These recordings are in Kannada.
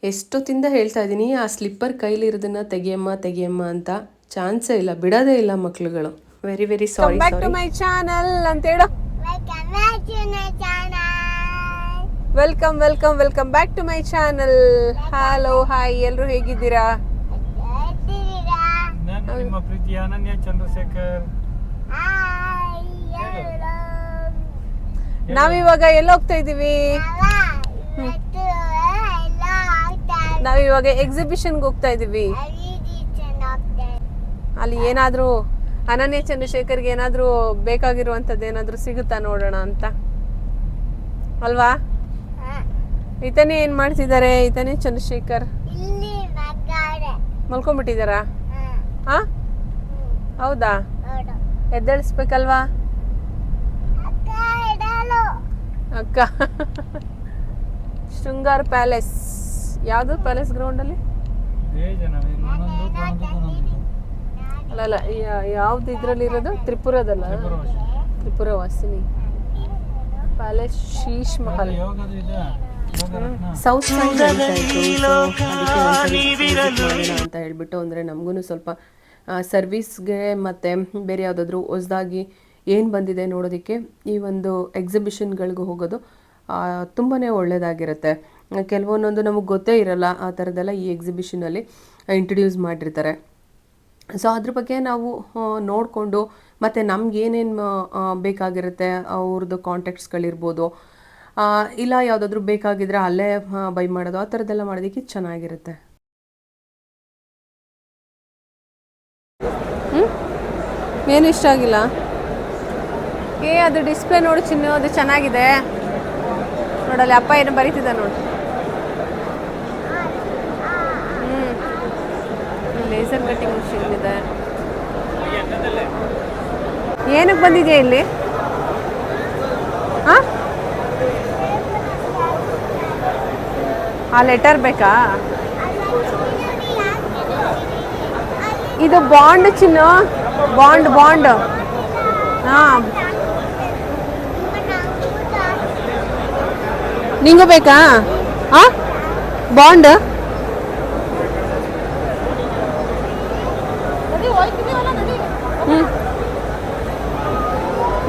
ಎಷ್ಟೊತ್ತಿಂದ ಹೇಳ್ತಾ ಇದ್ದೀನಿ ಆ ಸ್ಲಿಪ್ಪರ್ ಕೈಲಿರೋದನ್ನ ತೆಗಿಯಮ್ಮ ತೆಗಿಯಮ್ಮ ಅಂತ. ಚಾನ್ಸೇ ಇಲ್ಲ, ಬಿಡೋದೇ ಇಲ್ಲ ಮಕ್ಳುಗಳು. Very very sorry. Back to my channel ಅಂತ ಹೇಳು. Welcome welcome welcome back to my channel. Hello hi, ಎಲ್ಲರೂ ಹೇಗಿದ್ದೀರಾ? ನಿಮ್ಮ ಪ್ರೀತಿಯ ಅನನ್ಯ ಚಂದ್ರಶೇಖರ್. ನಾವಿವಾಗ ಎಲ್ಲ ಹೋಗ್ತಾ ಇದೀವಿ? ನಾವಿವಾಗ ಎಕ್ಸಿಬಿಷನ್ಗೆ ಹೋಗ್ತಾ ಇದೀವಿ. ಅಲ್ಲಿ ಏನಾದ್ರೂ ಅನನ್ಯ ಚಂದ್ರಶೇಖರ್ಗೆ ಏನಾದ್ರೂ ಬೇಕಾಗಿರುವಂತದ್ದು ಏನಾದ್ರೂ ಸಿಗುತ್ತಾ ನೋಡೋಣ ಅಂತ ಅಲ್ವಾ? ಈತನೇ ಏನ್ ಮಾಡ್ತಿದ್ದಾರೆ? ಈತನೇ ಚಂದ್ರಶೇಖರ್ ಮಲ್ಕೊಂಡ್ಬಿಟ್ಟಿದಾರಾ? ಹಾ, ಹೌದಾ? ಎದ್ದೇಳಿಸ್ಬೇಕಲ್ವಾ ಅಕ್ಕ? ಶೃಂಗಾರ್ ಪ್ಯಾಲೇಸ್ ಯಾವುದು? ಪ್ಯಾಲೇಸ್ ಗ್ರೌಂಡ್ ಅಲ್ಲಿ ಅಲ್ಲ, ಯಾವ್ದು ಇದ್ರಲ್ಲಿ ಇರೋದು? ತ್ರಿಪುರದಲ್ಲ? Tripura Vasini palace, Sheesh Mahal. South side ಅಂತ ಹೇಳ್ಬಿಟ್ಟು, ಅಂದರೆ ನಮಗೂ ಸ್ವಲ್ಪ ಸರ್ವಿಸ್ಗೆ ಮತ್ತು ಬೇರೆ ಯಾವುದಾದ್ರೂ ಹೊಸದಾಗಿ ಏನು ಬಂದಿದೆ ನೋಡೋದಕ್ಕೆ ಈ ಒಂದು ಎಕ್ಸಿಬಿಷನ್ಗಳಿಗೂ ಹೋಗೋದು ತುಂಬಾ ಒಳ್ಳೆಯದಾಗಿರುತ್ತೆ. ಕೆಲವೊಂದೊಂದು ನಮಗೆ ಗೊತ್ತೇ ಇರಲ್ಲ, ಆ ಥರದ್ದೆಲ್ಲ ಈ ಎಕ್ಸಿಬಿಷನಲ್ಲಿ ಇಂಟ್ರಡ್ಯೂಸ್ ಮಾಡಿರ್ತಾರೆ. ಸೊ ಅದ್ರ ಬಗ್ಗೆ ನಾವು ನೋಡಿಕೊಂಡು ಮತ್ತು ನಮ್ಗೇನೇನು ಬೇಕಾಗಿರುತ್ತೆ ಅವ್ರದ್ದು ಕಾಂಟ್ಯಾಕ್ಟ್ಸ್ಗಳಿರ್ಬೋದು, ಇಲ್ಲ ಯಾವುದಾದ್ರೂ ಬೇಕಾಗಿದ್ರೆ ಅಲ್ಲೇ ಬೈ ಮಾಡೋದು, ಆ ಥರದ್ದೆಲ್ಲ ಮಾಡೋದಕ್ಕೆ ಚೆನ್ನಾಗಿರುತ್ತೆ. ಏನು ಇಷ್ಟ ಆಗಿಲ್ಲ? ಅದು ಡಿಸ್ಪ್ಲೇ ನೋಡು ಚಿನ್ನು, ಅದು ಚೆನ್ನಾಗಿದೆ ನೋಡಲ್ಲಿ. ಅಪ್ಪ ಏನು ಬರೀತಿದ್ದ ನೋಡು. ಲೇಸರ್ ಕಟ್ಟಿಂಗ್ ಮಿಷಿನ್ ಇದೆ. ಏನಕ್ಕೆ ಬಂದಿದೆಯಾ ಇಲ್ಲಿ? ಆ ಲೆಟರ್ ಬೇಕಾ? ಇದು ಬಾಂಡ್ ಚಿನ್ನು, ಬಾಂಡ್ ಬಾಂಡ್. ಹಾಂ, ನಿಂಗೂ ಬೇಕಾ? ಹಾಂ, ಬಾಂಡ್.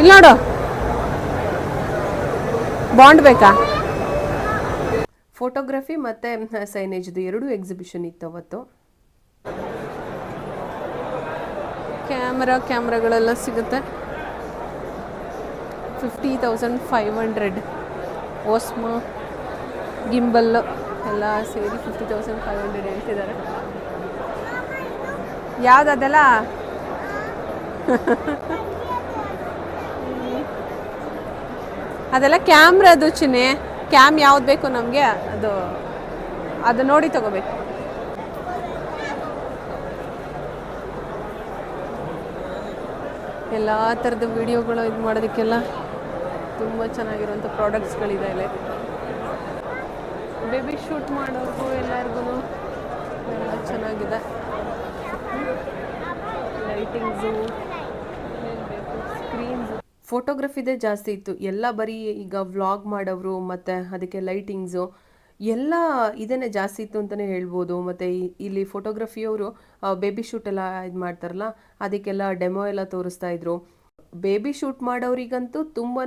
ಇಲ್ಲ ನೋಡು, ಬಾಂಡ್ ಬೇಕಾ? ಫೋಟೋಗ್ರಫಿ ಮತ್ತು ಸೈನೇಜ್ದು ಎರಡೂ ಎಕ್ಸಿಬಿಷನ್ ಇತ್ತು ಅವತ್ತು. ಕ್ಯಾಮ್ರಾಗಳೆಲ್ಲ ಸಿಗುತ್ತೆ. 50,500 ಓಸ್ಮಾ ಗಿಂಬಲ್ ಎಲ್ಲ ಸೇರಿ 50,500 ಹೇಳ್ತಿದ್ದಾರೆ. ಯಾವುದೆಲ್ಲ? ಅದೆಲ್ಲ ಕ್ಯಾಮ್ರಾದು ಚಿನ್ನೆ. ಕ್ಯಾಮ್ ಯಾವ್ದು ಬೇಕು ನಮಗೆ ಅದು ನೋಡಿ ತಗೋಬೇಕು. ಎಲ್ಲ ಥರದ ವಿಡಿಯೋಗಳು ಇದು ಮಾಡೋದಕ್ಕೆಲ್ಲ ತುಂಬ ಚೆನ್ನಾಗಿರುವಂಥ ಪ್ರಾಡಕ್ಟ್ಸ್ಗಳಿದೆ ಇಲ್ಲಿ. ಬೇಬಿ ಶೂಟ್ ಮಾಡೋರ್ಗೂ ಎಲ್ಲರಿಗೂ ಎಲ್ಲ ಚೆನ್ನಾಗಿದೆ. Lightings, screens. ಫೋಟೋಗ್ರಫಿದೇ ಜಾಸ್ತಿ ಇತ್ತು. ಎಲ್ಲ ಬರೀ ಈಗ ವ್ಲಾಗ್ ಮಾಡೋರು ಮತ್ತು ಅದಕ್ಕೆ ಲೈಟಿಂಗ್ಸು ಎಲ್ಲ ಇದನ್ನೇ ಜಾಸ್ತಿ ಇತ್ತು ಅಂತಲೇ ಹೇಳ್ಬೋದು. ಮತ್ತು ಇಲ್ಲಿ ಫೋಟೋಗ್ರಫಿಯವರು ಬೇಬಿ ಶೂಟ್ ಎಲ್ಲ ಇದು ಮಾಡ್ತಾರಲ್ಲ, ಅದಕ್ಕೆಲ್ಲ ಡೆಮೋ ಎಲ್ಲ ತೋರಿಸ್ತಾ ಇದ್ರು. ಬೇಬಿ ಶೂಟ್ ಮಾಡೋರಿಗಂತೂ ತುಂಬಾ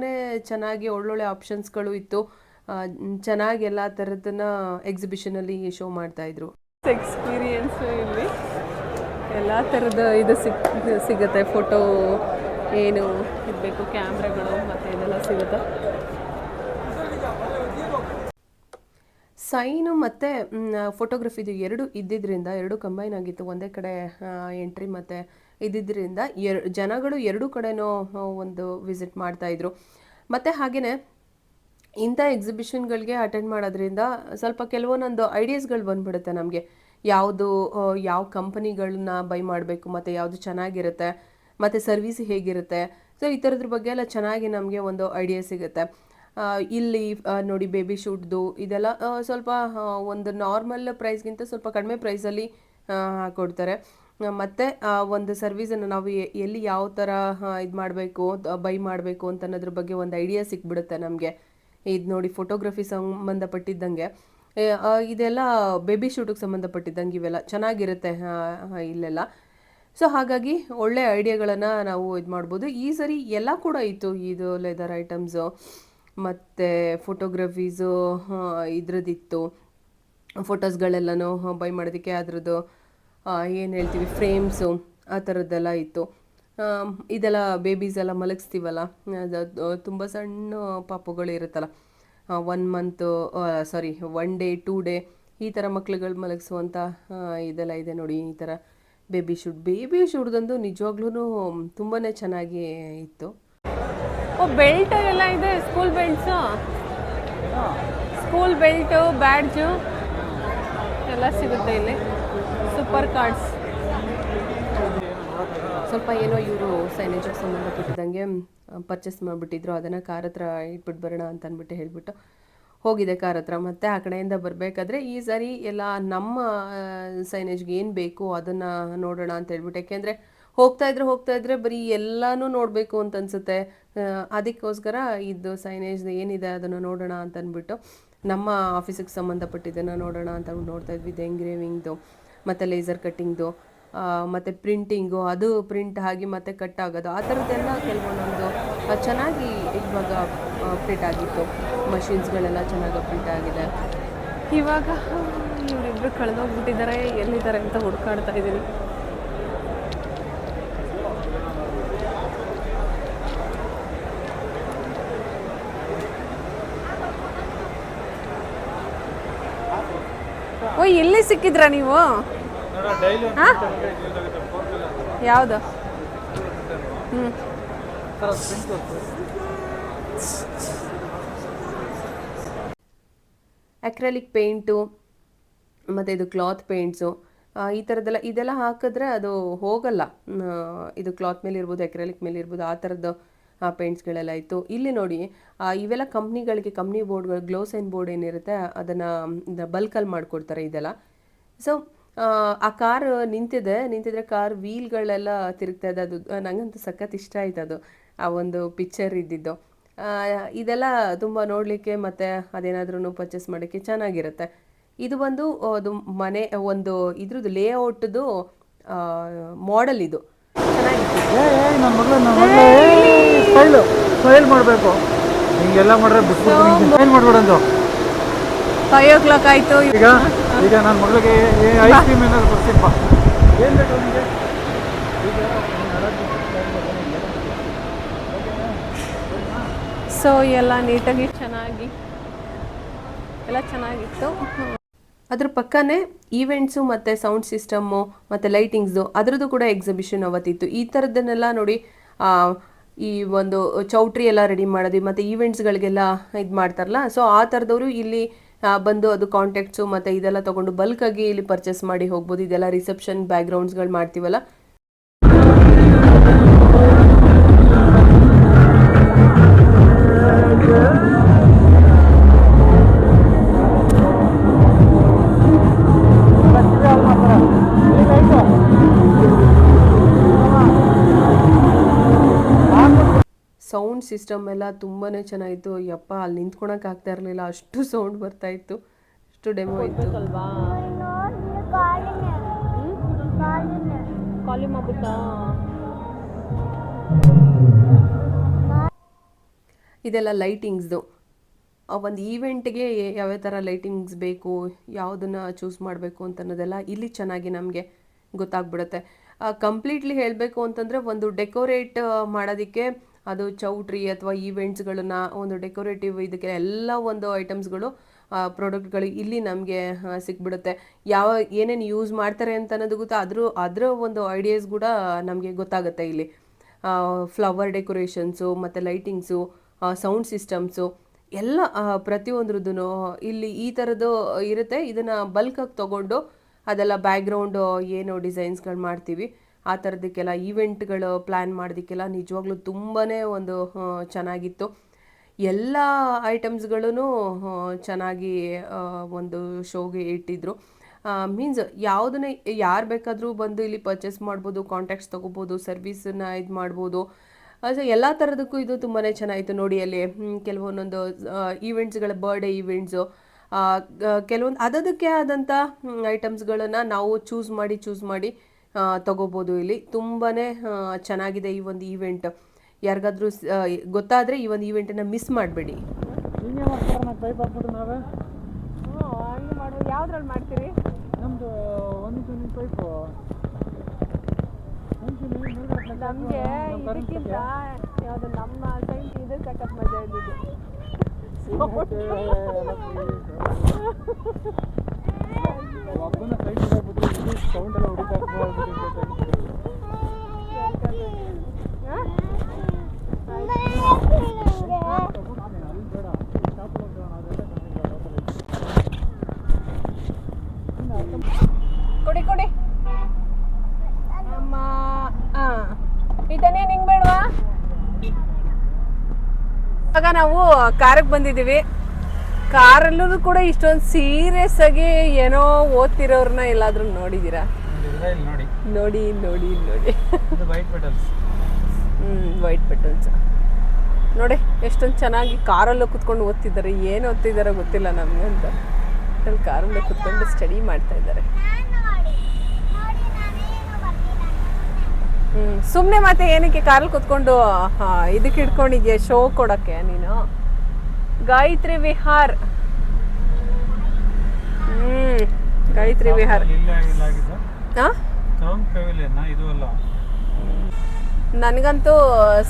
ಚೆನ್ನಾಗಿ ಒಳ್ಳೊಳ್ಳೆ ಆಪ್ಷನ್ಸ್ಗಳು ಇತ್ತು. ಚೆನ್ನಾಗಿ ಎಲ್ಲ ಥರದನ್ನ ಎಕ್ಸಿಬಿಷನಲ್ಲಿ ಶೋ ಮಾಡ್ತಾಯಿದ್ರು. ಎಕ್ಸ್ಪೀರಿಯನ್ಸು ಇಲ್ಲಿ ಎಲ್ಲ ಥರದ ಇದು ಸಿಗುತ್ತೆ. ಫೋಟೋ ಏನು ಇರಬೇಕು, ಕ್ಯಾಮ್ರಾಗಳು ಮತ್ತು ಇದೆಲ್ಲ ಸಿಗುತ್ತೆ. ಸೈನು ಮತ್ತು ಫೋಟೋಗ್ರಫಿದು ಎರಡು ಇದ್ದಿದ್ದರಿಂದ, ಎರಡು ಕಂಬೈನ್ ಆಗಿತ್ತು ಒಂದೇ ಕಡೆ ಎಂಟ್ರಿ ಮತ್ತು ಇದ್ದಿದ್ದರಿಂದ ಜನಗಳು ಎರಡೂ ಕಡೆನೂ ಒಂದು ವಿಸಿಟ್ ಮಾಡ್ತಾಯಿದ್ರು. ಮತ್ತು ಹಾಗೆಯೇ ಇಂಥ ಎಕ್ಸಿಬಿಷನ್ಗಳಿಗೆ ಅಟೆಂಡ್ ಮಾಡೋದ್ರಿಂದ ಸ್ವಲ್ಪ ಕೆಲವೊಂದೊಂದು ಐಡಿಯಾಸ್ಗಳು ಬಂದ್ಬಿಡುತ್ತೆ ನಮಗೆ. ಯಾವ ಕಂಪನಿಗಳನ್ನ ಬೈ ಮಾಡಬೇಕು ಮತ್ತು ಯಾವುದು ಚೆನ್ನಾಗಿರುತ್ತೆ ಮತ್ತು ಸರ್ವಿಸ್ ಹೇಗಿರುತ್ತೆ. ಸೊ ಈ ಥರದ್ರ ಬಗ್ಗೆ ಎಲ್ಲ ಚೆನ್ನಾಗಿ ನಮಗೆ ಒಂದು ಐಡಿಯಾ ಸಿಗುತ್ತೆ. ಇಲ್ಲಿ ನೋಡಿ ಬೇಬಿ ಶೂಟ್ದು ಇದೆಲ್ಲ ಸ್ವಲ್ಪ ಒಂದು ನಾರ್ಮಲ್ ಪ್ರೈಸ್ಗಿಂತ ಸ್ವಲ್ಪ ಕಡಿಮೆ ಪ್ರೈಸಲ್ಲಿ ಹಾಕ್ಕೊಡ್ತಾರೆ. ಮತ್ತು ಒಂದು ಸರ್ವಿಸನ್ನು ನಾವು ಎಲ್ಲಿ ಯಾವ ಥರ ಇದು ಮಾಡಬೇಕು, ಬೈ ಮಾಡಬೇಕು ಅಂತ ಅನ್ನೋದ್ರ ಬಗ್ಗೆ ಒಂದು ಐಡಿಯಾ ಸಿಕ್ಬಿಡುತ್ತೆ ನಮಗೆ. ಇದು ನೋಡಿ ಫೋಟೋಗ್ರಫಿ ಸಂಬಂಧಪಟ್ಟಿದ್ದಂಗೆ ಇದೆಲ್ಲ ಬೇಬಿ ಶೂಟಿಗೆ ಸಂಬಂಧಪಟ್ಟಿದ್ದಂಗೆ ಇವೆಲ್ಲ ಚೆನ್ನಾಗಿರುತ್ತೆ ಇಲ್ಲೆಲ್ಲ. ಸೊ ಹಾಗಾಗಿ ಒಳ್ಳೆ ಐಡಿಯಾಗಳನ್ನು ನಾವು ಇದು ಮಾಡ್ಬೋದು. ಈ ಸರಿ ಎಲ್ಲ ಕೂಡ ಇತ್ತು, ಇದು ಲೆದರ್ ಐಟಮ್ಸು ಮತ್ತು ಫೋಟೋಗ್ರಫೀಸು ಇದ್ರದ್ದಿತ್ತು. ಫೋಟೋಸ್ಗಳೆಲ್ಲನೂ ಬೈ ಮಾಡೋದಕ್ಕೆ ಅದ್ರದ್ದು ಏನು ಹೇಳ್ತೀವಿ ಫ್ರೇಮ್ಸು ಆ ಥರದ್ದೆಲ್ಲ ಇತ್ತು. ಇದೆಲ್ಲ ಬೇಬೀಸ್ ಎಲ್ಲ ಮಲಗಿಸ್ತೀವಲ್ಲ, ಅದು ತುಂಬ ಸಣ್ಣ ಪಾಪುಗಳು ಇರುತ್ತಲ್ಲ, 1 ಮಂತು ಸಾರಿ 1 ಡೇ 2 ಡೇ ಈ ಥರ ಮಕ್ಳುಗಳು ಮಲಗಿಸುವಂಥ ಇದೆಲ್ಲ ಇದೆ ನೋಡಿ. ಈ ಥರ ಬೇಬಿ ಶೂಟ್ದಂದು ನಿಜವಾಗ್ಲೂ ತುಂಬಾ ಚೆನ್ನಾಗಿ ಇತ್ತು. ಓ, ಬೆಲ್ಟ್ ಎಲ್ಲ ಇದೆ, school belts, school belt, badge ಎಲ್ಲ ಸಿಗುತ್ತೆ ಇಲ್ಲಿ. Super cards. ಸ್ವಲ್ಪ ಏನೋ ಇವರು ಸೈನೇಜಿಗೆ ಸಂಬಂಧಪಟ್ಟಿದ್ದಂಗೆ ಪರ್ಚೇಸ್ ಮಾಡಿಬಿಟ್ಟಿದ್ರು, ಅದನ್ನು ಕಾರ್ ಹತ್ರ ಇಟ್ಬಿಟ್ಟು ಬರೋಣ ಅಂತ ಅಂದ್ಬಿಟ್ಟು ಹೇಳಿಬಿಟ್ಟು ಹೋಗಿದೆ ಕಾರ್ ಹತ್ರ. ಮತ್ತು ಆ ಕಡೆಯಿಂದ ಬರಬೇಕಾದ್ರೆ ಈ ಸಾರಿ ಎಲ್ಲ ನಮ್ಮ ಸೈನೇಜ್ಗೆ ಏನು ಬೇಕು ಅದನ್ನು ನೋಡೋಣ ಅಂತ ಹೇಳ್ಬಿಟ್ಟು, ಯಾಕೆಂದರೆ ಹೋಗ್ತಾ ಇದ್ರೆ ಬರೀ ಎಲ್ಲನೂ ನೋಡಬೇಕು ಅಂತ ಅನಿಸುತ್ತೆ. ಅದಕ್ಕೋಸ್ಕರ ಇದು ಸೈನೇಜ್ ಏನಿದೆ ಅದನ್ನು ನೋಡೋಣ ಅಂತ ಅಂದ್ಬಿಟ್ಟು ನಮ್ಮ ಆಫೀಸಿಗೆ ಸಂಬಂಧಪಟ್ಟಿದ್ದನ್ನು ನೋಡೋಣ ಅಂತ ನೋಡ್ತಾ ಇದ್ವಿ. ಇದು ಎಂಗ್ರೇವಿಂಗ್ದು ಮತ್ತು ಲೇಸರ್ ಕಟ್ಟಿಂಗ್ದು ಮತ್ತು ಪ್ರಿಂಟಿಂಗು, ಅದು ಪ್ರಿಂಟ್ ಆಗಿ ಮತ್ತೆ ಕಟ್ ಆಗೋದು, ಆ ಥರದ್ದೆಲ್ಲ ಕೆಲವೊಂದೊಂದು ಚೆನ್ನಾಗಿ ಇವಾಗ ಪ್ರಿಂಟ್ ಆಗಿತ್ತು. ಮಷಿನ್ಸ್ಗಳೆಲ್ಲ ಚೆನ್ನಾಗಿ ಪ್ರಿಂಟ್ ಆಗಿದೆ. ಇವಾಗ ಇವರಿಬ್ಬರು ಕಳೆದೋಗ್ಬಿಟ್ಟಿದ್ದಾರೆ, ಎಲ್ಲಿದ್ದಾರೆ ಅಂತ ಹುಡುಕಾಡ್ತಾ ಇದ್ದೀನಿ. ಓ, ಎಲ್ಲಿ ಸಿಕ್ಕಿದ್ರಾ ನೀವು? ಯಾವುದು? ಅಕ್ರೆಲಿಕ್ ಪೇಂಟು ಮತ್ತು ಇದು ಕ್ಲಾತ್ ಪೇಂಟ್ಸು, ಈ ಥರದ್ದೆಲ್ಲ ಇದೆಲ್ಲ ಹಾಕಿದ್ರೆ ಅದು ಹೋಗಲ್ಲ. ಇದು ಕ್ಲಾತ್ ಮೇಲೆ ಇರ್ಬೋದು, ಅಕ್ರೆಲಿಕ್ ಮೇಲೆ ಇರ್ಬೋದು, ಆ ಥರದ್ದು ಪೇಂಟ್ಸ್ಗಳೆಲ್ಲ ಇತ್ತು. ಇಲ್ಲಿ ನೋಡಿ ಇವೆಲ್ಲ ಕಂಪ್ನಿಗಳಿಗೆ, ಕಂಪ್ನಿ ಬೋರ್ಡ್ಗಳು, ಗ್ಲೋಸೈನ್ ಬೋರ್ಡ್ ಏನಿರುತ್ತೆ ಅದನ್ನು ಬಲ್ಕಲ್ಲಿ ಮಾಡಿಕೊಡ್ತಾರೆ ಇದೆಲ್ಲ. ಸೊ ಆ ಕಾರ್ ನಿಂತಿದ್ರೆ ಕಾರ್ ವೀಲ್ಗಳೆಲ್ಲ ತಿರುಗ್ತಾ ಇದೆ. ಅದು ನನಗಂತೂ ಸಖತ್ ಇಷ್ಟ ಆಯ್ತು, ಅದು ಆ ಒಂದು ಪಿಕ್ಚರ್ ಇದ್ದಿದ್ದು. ಇದೆಲ್ಲ ತುಂಬ ನೋಡಲಿಕ್ಕೆ ಮತ್ತು ಅದೇನಾದ್ರೂ ಪರ್ಚೇಸ್ ಮಾಡೋಕ್ಕೆ ಚೆನ್ನಾಗಿರುತ್ತೆ. ಇದು ಬಂದು ಅದು ಮನೆ ಒಂದು ಇದ್ರದ್ದು ಲೇಔಟ್ದು ಮಾಡೆಲ್, ಇದು ಚೆನ್ನಾಗಿತ್ತು. ಸ್ಮೈಲ್ ಮಾಡಬೇಕು, ಹಿಂಗೆಲ್ಲ ಮಾಡಿದ್ರೆ ಬಿಸ್ಬಿಟ್ಟು ಸ್ಮೈಲ್ ಮಾಡ್ಬೇಡಂತ. 5 o'clock ಆಯಿತು. ಈಗ ನನ್ನ ಮಗಳಿಗೆ ಐಸ್ ಕ್ರೀಮ್ ಏನಾದ್ರು ಬರ್ತೀನಪ್ಪ, ಏನು ಬೇಕು ನಿಮಗೆ? ಸೊ ಎಲ್ಲ ನೀಟಾಗಿ ಎಲ್ಲ ಚೆನ್ನಾಗಿತ್ತು. ಅದ್ರ ಪಕ್ಕನೇ ಈವೆಂಟ್ಸು ಮತ್ತು ಸೌಂಡ್ ಸಿಸ್ಟಮ್ಮು ಮತ್ತು ಲೈಟಿಂಗ್ಸು ಅದರದ್ದು ಕೂಡ ಎಕ್ಸಿಬಿಷನ್ ಅವತ್ತಿತ್ತು. ಈ ಥರದ್ದನ್ನೆಲ್ಲ ನೋಡಿ, ಈ ಒಂದು ಚೌಟ್ರಿ ಎಲ್ಲ ರೆಡಿ ಮಾಡೋದು ಮತ್ತು ಈವೆಂಟ್ಸ್ಗಳಿಗೆಲ್ಲ ಇದು ಮಾಡ್ತಾರಲ್ಲ, ಸೊ ಆ ಥರದವರು ಇಲ್ಲಿ ಬಂದು ಅದು ಕಾಂಟ್ಯಾಕ್ಟ್ಸು ಮತ್ತು ಇದೆಲ್ಲ ತೊಗೊಂಡು ಬಲ್ಕಾಗಿ ಇಲ್ಲಿ ಪರ್ಚೇಸ್ ಮಾಡಿ ಹೋಗ್ಬೋದು. ಇದೆಲ್ಲ ರಿಸೆಪ್ಷನ್ ಬ್ಯಾಕ್ಗ್ರೌಂಡ್ಸ್ಗಳು ಮಾಡ್ತೀವಲ್ಲ, ಸೌಂಡ್ ಸಿಸ್ಟಮ್ ಎಲ್ಲ ತುಂಬಾ ಚೆನ್ನಾಗಿತ್ತು. ಯಪ್ಪ, ಅಲ್ಲಿ ನಿಂತ್ಕೊಳಕ್ಕೆ ಆಗ್ತಾ ಇರಲಿಲ್ಲ, ಅಷ್ಟು ಸೌಂಡ್ ಬರ್ತಾ ಇತ್ತು, ಅಷ್ಟು ಡೆಮೋ ಇತ್ತು. ಅಲ್ವಾ ಖಾಲಿ ಮಾಡ್ಬಿಟ್ಟಾ? ಇದೆಲ್ಲ ಲೈಟಿಂಗ್ಸ್ದು, ಒಂದು ಈವೆಂಟ್ಗೆ ಯಾವ್ಯಾವ ಥರ ಲೈಟಿಂಗ್ಸ್ ಬೇಕು, ಯಾವುದನ್ನು ಚೂಸ್ ಮಾಡಬೇಕು ಅಂತ ಅನ್ನೋದೆಲ್ಲ ಇಲ್ಲಿ ಚೆನ್ನಾಗಿ ನಮಗೆ ಗೊತ್ತಾಗ್ಬಿಡುತ್ತೆ. ಕಂಪ್ಲೀಟ್ಲಿ ಹೇಳಬೇಕು ಅಂತಂದರೆ ಒಂದು ಡೆಕೋರೇಟ್ ಮಾಡೋದಕ್ಕೆ ಅದು ಚೌಟ್ರಿ ಅಥವಾ ಈವೆಂಟ್ಸ್ಗಳನ್ನ ಒಂದು ಡೆಕೋರೇಟಿವ್ ಇದಕ್ಕೆ ಎಲ್ಲ ಒಂದು ಐಟಮ್ಸ್ಗಳು, ಪ್ರಾಡಕ್ಟ್ಗಳು ಇಲ್ಲಿ ನಮಗೆ ಸಿಕ್ಬಿಡುತ್ತೆ. ಏನೇನು ಯೂಸ್ ಮಾಡ್ತಾರೆ ಅಂತ ಅನ್ನೋದು ಗೊತ್ತಾ, ಅದರ ಒಂದು ಐಡಿಯಾಸ್ ಕೂಡ ನಮಗೆ ಗೊತ್ತಾಗುತ್ತೆ ಇಲ್ಲಿ. ಫ್ಲವರ್ ಡೆಕೋರೇಷನ್ಸು ಮತ್ತು ಲೈಟಿಂಗ್ಸು, ಸೌಂಡ್ ಸಿಸ್ಟಮ್ಸು ಎಲ್ಲ ಪ್ರತಿಯೊಂದ್ರದ್ದು ಇಲ್ಲಿ ಈ ಥರದ್ದು ಇರುತ್ತೆ. ಇದನ್ನು ಬಲ್ಕಾಗಿ ತೊಗೊಂಡು ಅದೆಲ್ಲ ಬ್ಯಾಕ್ಗ್ರೌಂಡು ಏನು ಡಿಸೈನ್ಸ್ಗಳು ಮಾಡ್ತೀವಿ ಆ ಥರದಕ್ಕೆಲ್ಲ ಈವೆಂಟ್ಗಳು ಪ್ಲ್ಯಾನ್ ಮಾಡೋದಕ್ಕೆಲ್ಲ ನಿಜವಾಗ್ಲೂ ತುಂಬಾ ಒಂದು ಚೆನ್ನಾಗಿತ್ತು. ಎಲ್ಲ ಐಟಮ್ಸ್ಗಳೂ ಚೆನ್ನಾಗಿ ಒಂದು ಶೋಗೆ ಇಟ್ಟಿದ್ರು. ಮೀನ್ಸ್ ಯಾವುದನ್ನೇ ಯಾರು ಬೇಕಾದರೂ ಬಂದು ಇಲ್ಲಿ ಪರ್ಚೇಸ್ ಮಾಡ್ಬೋದು, ಕಾಂಟ್ಯಾಕ್ಟ್ಸ್ ತೊಗೋಬೋದು, ಸರ್ವಿಸನ್ನು ಇದು ಮಾಡ್ಬೋದು. ಸೊ ಎಲ್ಲ ಥರದಕ್ಕೂ ಇದು ತುಂಬಾ ಚೆನ್ನಾಗಿತ್ತು. ನೋಡಿ ಅಲ್ಲಿ ಕೆಲವೊಂದೊಂದು ಈವೆಂಟ್ಸ್ಗಳ ಬರ್ಡೇ ಈವೆಂಟ್ಸು ಕೆಲವೊಂದು ಅದಕ್ಕೆ ಆದಂಥ ಐಟಮ್ಸ್ಗಳನ್ನು ನಾವು ಚೂಸ್ ಮಾಡಿ ತಗೋಬೋದು. ಇಲ್ಲಿ ತುಂಬಾ ಚೆನ್ನಾಗಿದೆ ಈ ಒಂದು ಈವೆಂಟ್. ಯಾರಿಗಾದ್ರೂ ಗೊತ್ತಾದರೆ ಈ ಒಂದು ಈವೆಂಟನ್ನು ಮಿಸ್ ಮಾಡಬೇಡಿ. ಹಿಂಗೆ ಮಾಡ್ತಾರೆ, ನಾವು ಪೈಪ್ ಹಾಕ್ಬಿಟ್ಟು ನಾವೇ ಹಂಗೆ ಮಾಡುವ. ಯಾವ್ದ್ರಲ್ಲಿ ಮಾಡ್ತೀರಿ? ನಮ್ಮದು ಒಂದು ಪೈಪು ನಮಗೆ ಇದಕ್ಕಿಂತ ಯಾವುದು ನಮ್ಮ ಸೈನ್ಸ್ ಇದೆ ಸಖತ್ ಮಜಾ ಇದ್ದಿದ್ದು. ಒಬ್ಬನ ಸೈಡ್ ಬಿಟ್ಬಿಟ್ಟು ಇದು ಸೌಂಡ್ ಎಲ್ಲ ಕೊಡಿ ಕೊಡಿ ನಮ್ಮ ಇದನ್ನೇ ನಿಂಗೆ ಬೇಡವಾ? ಇವಾಗ ನಾವು ಕಾರಿಗೆ ಬಂದಿದ್ದೀವಿ. ಕಾರಲ್ಲೂ ಕೂಡ ಇಷ್ಟೊಂದು ಸೀರಿಯಸ್ ಆಗಿ ಏನೋ ಓದ್ತಿರೋರನ್ನ ಎಲ್ಲಾದ್ರೂ ನೋಡಿದ್ದೀರಾ? ನೋಡಿ ನೋಡಿ ನೋಡಿ ನೋಡಿ ವೈಟ್ ಪೆಟಲ್ಸ್. ವೈಟ್ ಪೆಟಲ್ಸ್ ನೋಡಿ ಎಷ್ಟೊಂದು ಚೆನ್ನಾಗಿ ಕಾರಲ್ಲೂ ಕುತ್ಕೊಂಡು ಓದ್ತಿದ್ದಾರೆ. ಏನು ಓದ್ತಿದ್ದಾರೋ ಗೊತ್ತಿಲ್ಲ ನಮಗೆ ಅಂತ. ಅಲ್ಲಿ ಕಾರಲ್ಲೂ ಕುತ್ಕೊಂಡು ಸ್ಟಡಿ ಮಾಡ್ತಾ ಇದ್ದಾರೆ. ಸುಮ್ಮನೆ ಮತ್ತೆ ಏನಕ್ಕೆ ಕಾರಲ್ಲಿ ಕುತ್ಕೊಂಡು ಇದಕ್ಕೆ ಇಟ್ಕೊಂಡಿದ್ಯಾ ಶೋ ಕೊಡೋಕ್ಕೆ ನೀನು? ಗಾಯತ್ರಿ ವಿಹಾರ್. ಗಾಯತ್ರಿ ವಿಹಾರ್. ನನಗಂತೂ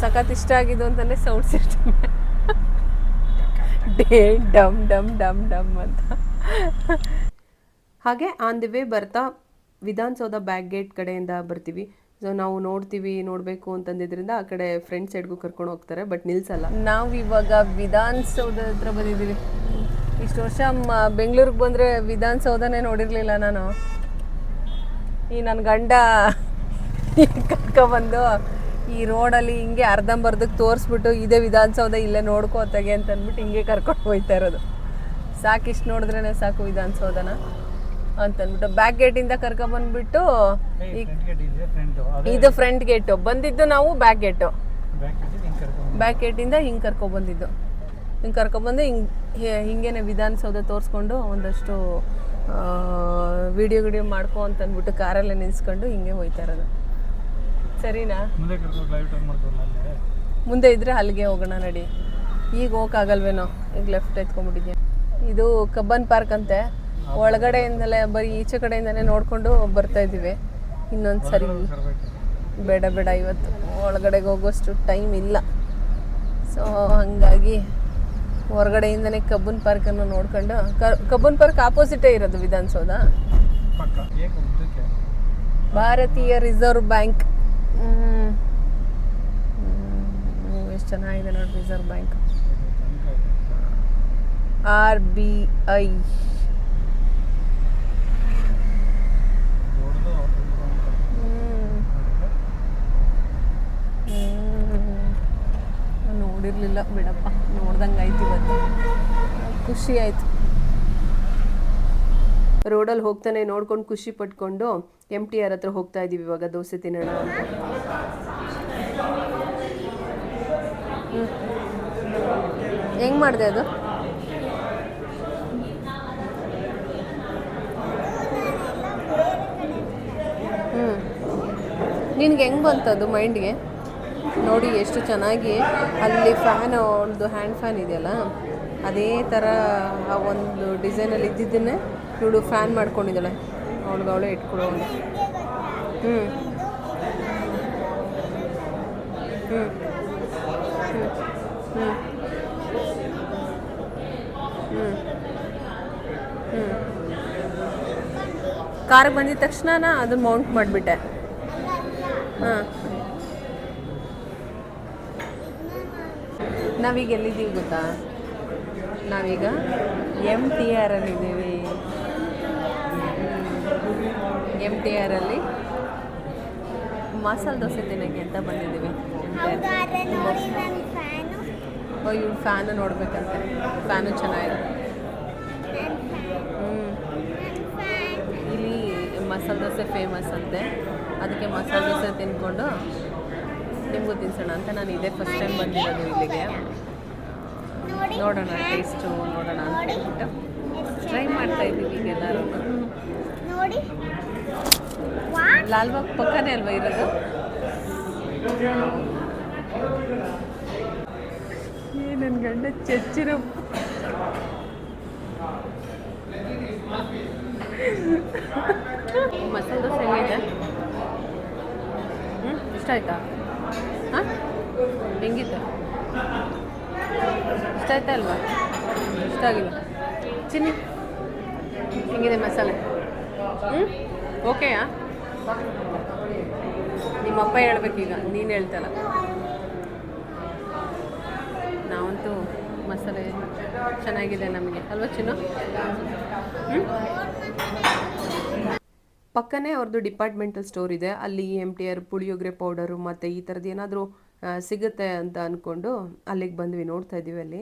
ಸಖತ್ ಇಷ್ಟ ಆಗಿದ್ದು ಅಂತಂದ್ರೆ ಸೌಂಡ್ ಸಿಸ್ಟಮ್. ಡಮ್ ಡಮ್ ಡಮ್ ಡಮ್ ಅಂತ. ಹಾಗೆ ಆನ್ ದಿ ವೇ ಬರ್ತಾ ವಿಧಾನಸೌಧ ಬ್ಯಾಕ್ ಗೇಟ್ ಕಡೆಯಿಂದ ಬರ್ತೀವಿ. ಸೊ ನಾವು ನೋಡಬೇಕು ಅಂತಂದಿದ್ರಿಂದ ಆ ಕಡೆ ಫ್ರಂಟ್ ಸೈಡ್ಗೂ ಕರ್ಕೊಂಡು ಹೋಗ್ತಾರೆ, ಬಟ್ ನಿಲ್ಸಲ್ಲ. ನಾವು ಇವಾಗ ವಿಧಾನಸೌಧ ಹತ್ರ ಬಂದಿದ್ದೀವಿ. ಇಷ್ಟು ವರ್ಷ ಬೆಂಗಳೂರಿಗೆ ಬಂದರೆ ವಿಧಾನಸೌಧನೇ ನೋಡಿರಲಿಲ್ಲ ನಾನು. ಈ ನನ್ನ ಗಂಡ ಕರ್ಕೊಬಂದು ಈ ರೋಡಲ್ಲಿ ಹಿಂಗೆ ಅರ್ಧಂಬರ್ಧಕ್ಕೆ ತೋರಿಸ್ಬಿಟ್ಟು ಇದೇ ವಿಧಾನಸೌಧ ಇಲ್ಲೇ ನೋಡ್ಕೋತಾಗೆ ಅಂತ ಅಂದ್ಬಿಟ್ಟು ಹಿಂಗೆ ಕರ್ಕೊಂಡು ಹೋಗ್ತಾ ಇರೋದು. ಸಾಕು, ಇಷ್ಟು ನೋಡಿದ್ರೇ ಸಾಕು ವಿಧಾನಸೌಧನ ಅಂತಂದ್ಬಿಟ್ಟು ಬ್ಯಾಕ್ ಗೇಟಿಂದ ಕರ್ಕೊಬಂದ್ಬಿಟ್ಟು ಇದು ಫ್ರಂಟ್ ಗೇಟು ಬಂದಿದ್ದು. ನಾವು ಬ್ಯಾಕ್ ಗೇಟಿಂದ ಹಿಂಗೆ ಕರ್ಕೊಬಂದಿದ್ದು. ಹಿಂಗೆ ಕರ್ಕೊಬಂದು ಹಿಂಗೇನೆ ವಿಧಾನಸೌಧ ತೋರಿಸ್ಕೊಂಡು ಒಂದಷ್ಟು ವಿಡಿಯೋ ಮಾಡ್ಕೊ ಅಂತಂದ್ಬಿಟ್ಟು ಕಾರಲ್ಲೇ ನಿಲ್ಸ್ಕೊಂಡು ಹಿಂಗೆ ಹೋಗ್ತಾ ಇರೋದು. ಸರಿನಾ? ಮುಂದೆ ಇದ್ರೆ ಅಲ್ಲಿಗೆ ಹೋಗೋಣ ನಡಿ. ಈಗ ಹೋಗೋಕ್ಕಾಗಲ್ವೇನೋ, ಈಗ ಲೆಫ್ಟ್ ಎತ್ಕೊಂಡ್ಬಿಟ್ಟಿದ್ದೆ. ಇದು ಕಬ್ಬನ್ ಪಾರ್ಕ್ ಅಂತೆ. ಒಳಗಡೆಯಿಂದಲೇ ಬರೀ ಈಚೆ ಕಡೆಯಿಂದನೇ ನೋಡಿಕೊಂಡು ಬರ್ತಾ ಇದ್ದೀವಿ. ಇನ್ನೊಂದು ಸರಿ ಬೇಡ ಇವತ್ತು ಒಳಗಡೆಗೆ ಹೋಗೋಷ್ಟು ಟೈಮ್ ಇಲ್ಲ. ಸೊ ಹಾಗಾಗಿ ಹೊರಗಡೆಯಿಂದನೇ ಕಬ್ಬನ್ ಪಾರ್ಕನ್ನು ನೋಡ್ಕೊಂಡು, ಕಬ್ಬನ್ ಪಾರ್ಕ್ ಆಪೋಸಿಟೇ ಇರೋದು ವಿಧಾನಸೌಧ. ಭಾರತೀಯ ರಿಸರ್ವ್ ಬ್ಯಾಂಕ್. ಎಷ್ಟು ಚೆನ್ನಾಗಿದೆ ನೋಡಿ ರಿಸರ್ವ್ ಬ್ಯಾಂಕ್. RBI. ನೋಡಿರಲಿಲ್ಲ ಬಿಡಪ್ಪ, ನೋಡ್ದಂಗೆ ಆಯ್ತು ಇವತ್ತು. ಖುಷಿ ಆಯಿತು. ರೋಡಲ್ಲಿ ಹೋಗ್ತಾನೆ ನೋಡ್ಕೊಂಡು ಖುಷಿ ಪಟ್ಕೊಂಡು MTR ಹತ್ರ ಹೋಗ್ತಾ ಇದ್ದೀವಿ ಇವಾಗ ದೋಸೆ ತಿನ್ನೋಣ ಅಂತ. ಹೆಂಗೆ ಮಾಡಿದೆ ಅದು? ನಿನ್ಗೆ ಹೆಂಗೆ ಬಂತದು ಮೈಂಡ್ಗೆ? ನೋಡಿ ಎಷ್ಟು ಚೆನ್ನಾಗಿ ಅಲ್ಲಿ ಫ್ಯಾನ್, ಒಂದು ಹ್ಯಾಂಡ್ ಫ್ಯಾನ್ ಇದೆಯಲ್ಲ ಅದೇ ಥರ ಆ ಒಂದು ಡಿಸೈನಲ್ಲಿ ಇದ್ದಿದ್ದನ್ನೇ ಇವಳು ಫ್ಯಾನ್ ಮಾಡ್ಕೊಂಡಿದ್ದಾಳೆ. ಅವಳೇ ಇಟ್ಕೊಳ್ಳೋಳು. ಕಾರಿಗೆ ಬಂದಿದ ತಕ್ಷಣ ಅದನ್ನ ಮೌಂಟ್ ಮಾಡಿಬಿಟ್ಟೆ. ಹಾಂ, ನಾವೀಗ ಎಲ್ಲಿದ್ದೀವಿ ಗೊತ್ತಾ? ನಾವೀಗ MTR ಅಲ್ಲಿದ್ದೀವಿ. MTR ಅಲ್ಲಿ ಮಸಾಲೆ ದೋಸೆ ತಿನ್ನೋಕ್ಕೆ ಅಂತ ಬಂದಿದ್ದೀವಿ. ಇವ್ಳು ಫ್ಯಾನು ನೋಡ್ಬೇಕಂತೆ. ಫ್ಯಾನು ಚೆನ್ನಾಗಿದೆ. ಇಲ್ಲಿ ಮಸಾಲೆ ದೋಸೆ ಫೇಮಸ್ ಅಂತೆ. ಅದಕ್ಕೆ ಮಸಾಲೆ ದೋಸೆ ತಿಂದ್ಕೊಂಡು ನಿಮಗೂ ತಿನ್ಸೋಣ ಅಂತ ನಾನು ಇದೇ ಫಸ್ಟ್ ಟೈಮ್ ಬಂದಿರೋದು ಇಲ್ಲಿಗೆ. ನೋಡೋಣ, ಟೇಸ್ಟು ನೋಡೋಣ ಅಂತ ಹೇಳ್ಬಿಟ್ಟು ಟ್ರೈ ಮಾಡ್ತಾ ಇದ್ದೀವಿ ಈಗ ಎಲ್ಲರೂ. ನೋಡಿ ಲಾಲ್ಬಾಗ್ ಪಕ್ಕನೇ ಅಲ್ವಾ ಇರೋದು? ನನ್ನ ಗಂಡ ಚಚ್ಚಿರೋ ಮಸಾಲೆ ದೋಸೆ ಹೆಂಗಿದೆ? ಇಷ್ಟ ಆಯ್ತಾ? ಹಾಂ, ಹೆಂಗಿತ್ತು? ಇಷ್ಟ ಆಯ್ತಾ ಅಲ್ವಾ? ಇಷ್ಟ ಆಗಿಲ್ಲ. ಚಿನ್ನಿ ಹೆಂಗಿದೆ ಮಸಾಲೆ? ಓಕೆಯಾ? ನಿಮ್ಮಪ್ಪ ಹೇಳ್ಬೇಕೀಗ, ನೀನು ಹೇಳ್ತಲ್ಲ. ನಾವಂತೂ ಮಸಾಲೆ ಚೆನ್ನಾಗಿದೆ ನಮಗೆ ಅಲ್ವಾ ಚಿನ್ನು? ಪಕ್ಕನೇ ಅವ್ರದ್ದು ಡಿಪಾರ್ಟ್ಮೆಂಟಲ್ ಸ್ಟೋರ್ ಇದೆ. ಅಲ್ಲಿ MTR ಪುಳಿಯೋಗರೆ ಪೌಡರು ಮತ್ತು ಈ ಥರದ್ದು ಏನಾದರೂ ಸಿಗುತ್ತೆ ಅಂತ ಅಂದ್ಕೊಂಡು ಅಲ್ಲಿಗೆ ಬಂದ್ವಿ. ನೋಡ್ತಾ ಇದ್ದೀವಿ ಅಲ್ಲಿ.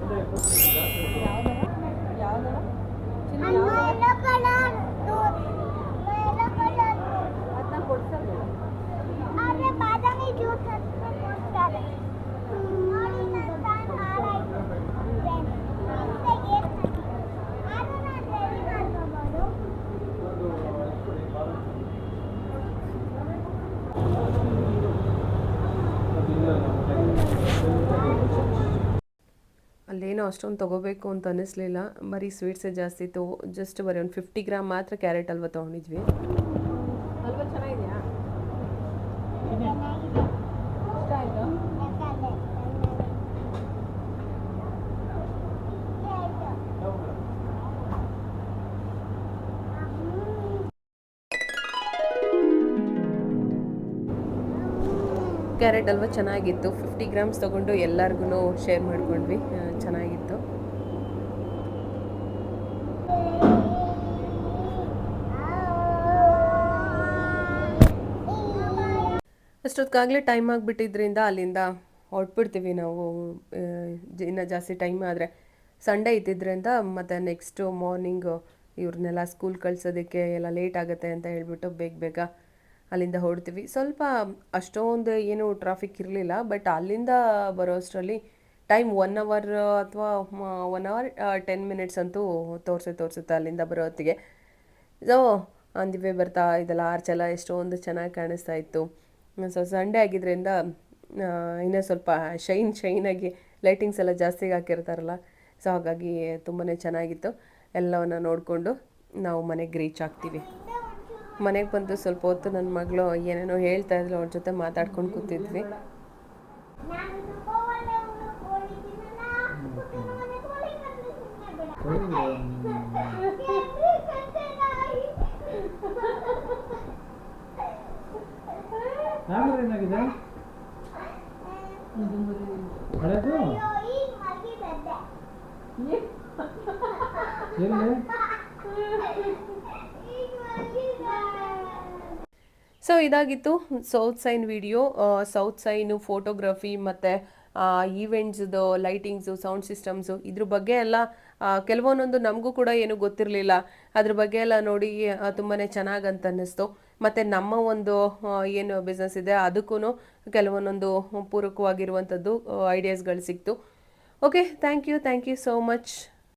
ಅದೇ ಬಾದಾಮಿ ಜ್ಯೂಸ್ ಅಂತ ಕೊಡ್ತಾರೆ. ನೋಡಿ ನನ್ನ ಫ್ಯಾನ್ ಹಾಳಾಯ್ತು. ಅದನ್ನ ರೆಡಿ ಮಾಡ್ಕೋಬೋದು. ಅಲ್ಲೇನೋ ಅಷ್ಟೊಂದು ತೊಗೋಬೇಕು ಅಂತ ಅನ್ನಿಸ್ಲಿಲ್ಲ. ಬರೀ ಸ್ವೀಟ್ಸೇ ಜಾಸ್ತಿ ಇತ್ತು. ಜಸ್ಟ್ ಬರೀ ಒಂದು 50 ಗ್ರಾಮ್ ಮಾತ್ರ ಕ್ಯಾರೆಟ್ ಹಲ್ವಾ ತೊಗೊಂಡಿದ್ವಿ. ಅಲ್ವಾ ಚೆನ್ನಾಗಿದೆಯಾ? ಚೆನ್ನಾಗಿದೆ. ಇಷ್ಟ ಆಯಿತು? ಯಾಕಂದ್ರೆ ಕ್ಯಾರೆಟ್ ಹಲ್ವಾ ಚೆನ್ನಾಗಿತ್ತು. 50 ಗ್ರಾಮ್ಸ್ ತೊಗೊಂಡು ಎಲ್ಲರಿಗೂ ಶೇರ್ ಮಾಡ್ಕೊಂಡ್ವಿ. ಚೆನ್ನಾಗಿತ್ತು. ಅಷ್ಟೊತ್ತಿಗಾಗಲೇ ಟೈಮ್ ಆಗಿಬಿಟ್ಟಿದ್ರಿಂದ ಅಲ್ಲಿಂದ ಹೊರಟ್ಬಿಡ್ತೀವಿ ನಾವು. ಇನ್ನು ಜಾಸ್ತಿ ಟೈಮ್ ಆದರೆ ಸಂಡೇ ಇದ್ದಿದ್ದರಿಂದ ಮತ್ತು ನೆಕ್ಸ್ಟು ಮಾರ್ನಿಂಗು ಇವ್ರನ್ನೆಲ್ಲ ಸ್ಕೂಲ್ ಕಳ್ಸೋದಕ್ಕೆ ಎಲ್ಲ ಲೇಟ್ ಆಗುತ್ತೆ ಅಂತ ಹೇಳ್ಬಿಟ್ಟು ಬೇಗ ಅಲ್ಲಿಂದ ಹೊರಡ್ತೀವಿ. ಸ್ವಲ್ಪ ಅಷ್ಟೊಂದು ಏನು ಟ್ರಾಫಿಕ್ ಇರಲಿಲ್ಲ, ಬಟ್ ಅಲ್ಲಿಂದ ಬರೋ ಅಷ್ಟರಲ್ಲಿ ಟೈಮ್ 1 ಅವರ್ ಅಥವಾ 1 ಅವರ್ 10 ಮಿನಿಟ್ಸ್ ಅಂತೂ ತೋರಿಸುತ್ತೆ ಅಲ್ಲಿಂದ ಬರೋ ಹೊತ್ತಿಗೆ. ಸೊ ಅಂದಿವೆ ಬರ್ತಾ ಇದೆಲ್ಲ ಆರ್ಚೆಲ್ಲ ಎಷ್ಟೊಂದು ಚೆನ್ನಾಗಿ ಕಾಣಿಸ್ತಾ ಇತ್ತು. ಸೊ ಸಂಡೇ ಆಗಿದ್ದರಿಂದ ಇನ್ನೂ ಸ್ವಲ್ಪ ಶೈನಾಗಿ ಲೈಟಿಂಗ್ಸ್ ಎಲ್ಲ ಜಾಸ್ತಿಗೆ ಹಾಕಿರ್ತಾರಲ್ಲ, ಸೊ ಹಾಗಾಗಿ ತುಂಬಾ ಚೆನ್ನಾಗಿತ್ತು. ಎಲ್ಲವನ್ನು ನೋಡಿಕೊಂಡು ನಾವು ಮನೆಗೆ ರೀಚ್ ಆಗ್ತೀವಿ. ಮನೆಗೆ ಬಂದು ಸ್ವಲ್ಪ ಹೊತ್ತು ನನ್ನ ಮಗಳು ಏನೇನೋ ಹೇಳ್ತಾ ಇದ್ಲು, ಅವ್ರ ಜೊತೆ ಮಾತಾಡ್ಕೊಂಡು ಕೂತಿದ್ವಿ. ನಾನು ತುಂಬ ಒಳ್ಳೆ ಓಡಿದ್ದೀನಲ್ಲ. ಮನೆ ಕೋಳಿ ಬಂದು ಸುಮ್ಮನೆ ಕ್ಯಾಮ್ರಾ ಏನಾಗಿದೆ? ಹಳೆದು ಈಗ ಮಲಗಿದ್ದೆ. ಎಲ್ಲಿ? ಸೊ ಇದಾಗಿತ್ತು South Sign video. South Sign photography ಮತ್ತು ಈವೆಂಟ್ಸ್ದು ಲೈಟಿಂಗ್ಸು, ಸೌಂಡ್ ಸಿಸ್ಟಮ್ಸು ಇದ್ರ ಬಗ್ಗೆ ಎಲ್ಲ ಕೆಲವೊಂದೊಂದು ನಮಗೂ ಕೂಡ ಏನೂ ಗೊತ್ತಿರಲಿಲ್ಲ. ಅದ್ರ ಬಗ್ಗೆ ಎಲ್ಲ ನೋಡಿ ತುಂಬಾ ಚೆನ್ನಾಗಿ ಅಂತ ಅನ್ನಿಸ್ತು. ಮತ್ತು ನಮ್ಮ ಒಂದು ಏನು ಬಿಸ್ನೆಸ್ ಇದೆ ಅದಕ್ಕೂ ಕೆಲವೊಂದೊಂದು ಪೂರಕವಾಗಿರುವಂಥದ್ದು ಐಡಿಯಾಸ್ಗಳು ಸಿಕ್ತು. Okay, thank you so much.